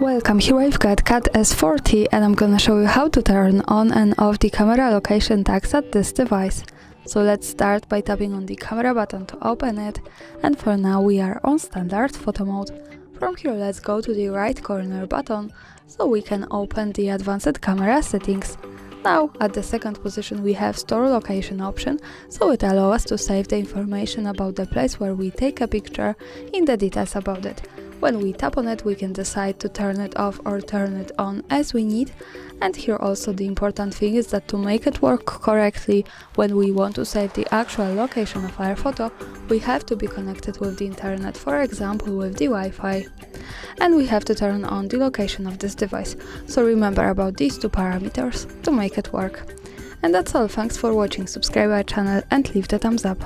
Welcome, here I've got CAT S40 and I'm gonna show you how to turn on and off the camera location tags at this device. So let's start by tapping on the camera button to open it, and for now we are on standard photo mode. From here let's go to the right corner button so we can open the advanced camera settings. Now at the second position we have store location option, so it allows us to save the information about the place where we take a picture in the details about it. When we tap on it, we can decide to turn it off or turn it on as we need. And here also the important thing is that to make it work correctly, when we want to save the actual location of our photo, we have to be connected with the internet, for example with the Wi-Fi. And we have to turn on the location of this device. So remember about these two parameters to make it work. And that's all, thanks for watching, subscribe our channel and leave the thumbs up.